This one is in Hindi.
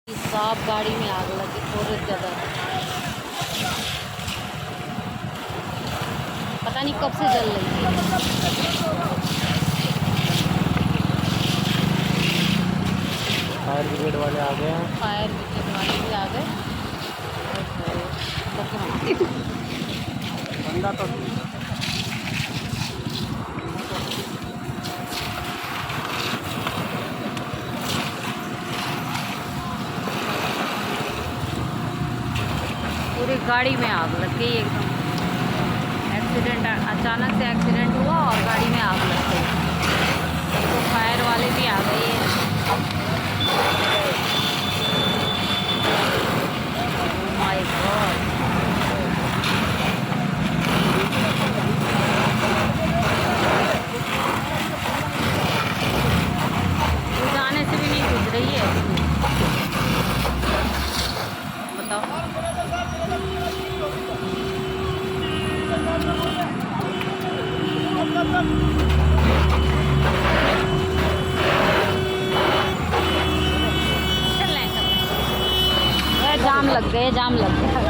साफ गाड़ी में आग लगी बहुत ज़्यादा। पता नहीं कब से जल रही थी। फायर ब्रिगेड वाले आ गए हैं। फायर ब्रिगेड वाले भी आ गए। बंदा तो पूरी गाड़ी में आग लग गई एकदम। एक्सीडेंट, अचानक से एक्सीडेंट हुआ और गाड़ी में आग लग गई। तो फायर वाले भी आ गए हैं। Oh my God. बुझाने से भी नहीं बुझ रही है। बताओ। जाम लग गए, जाम लग गया।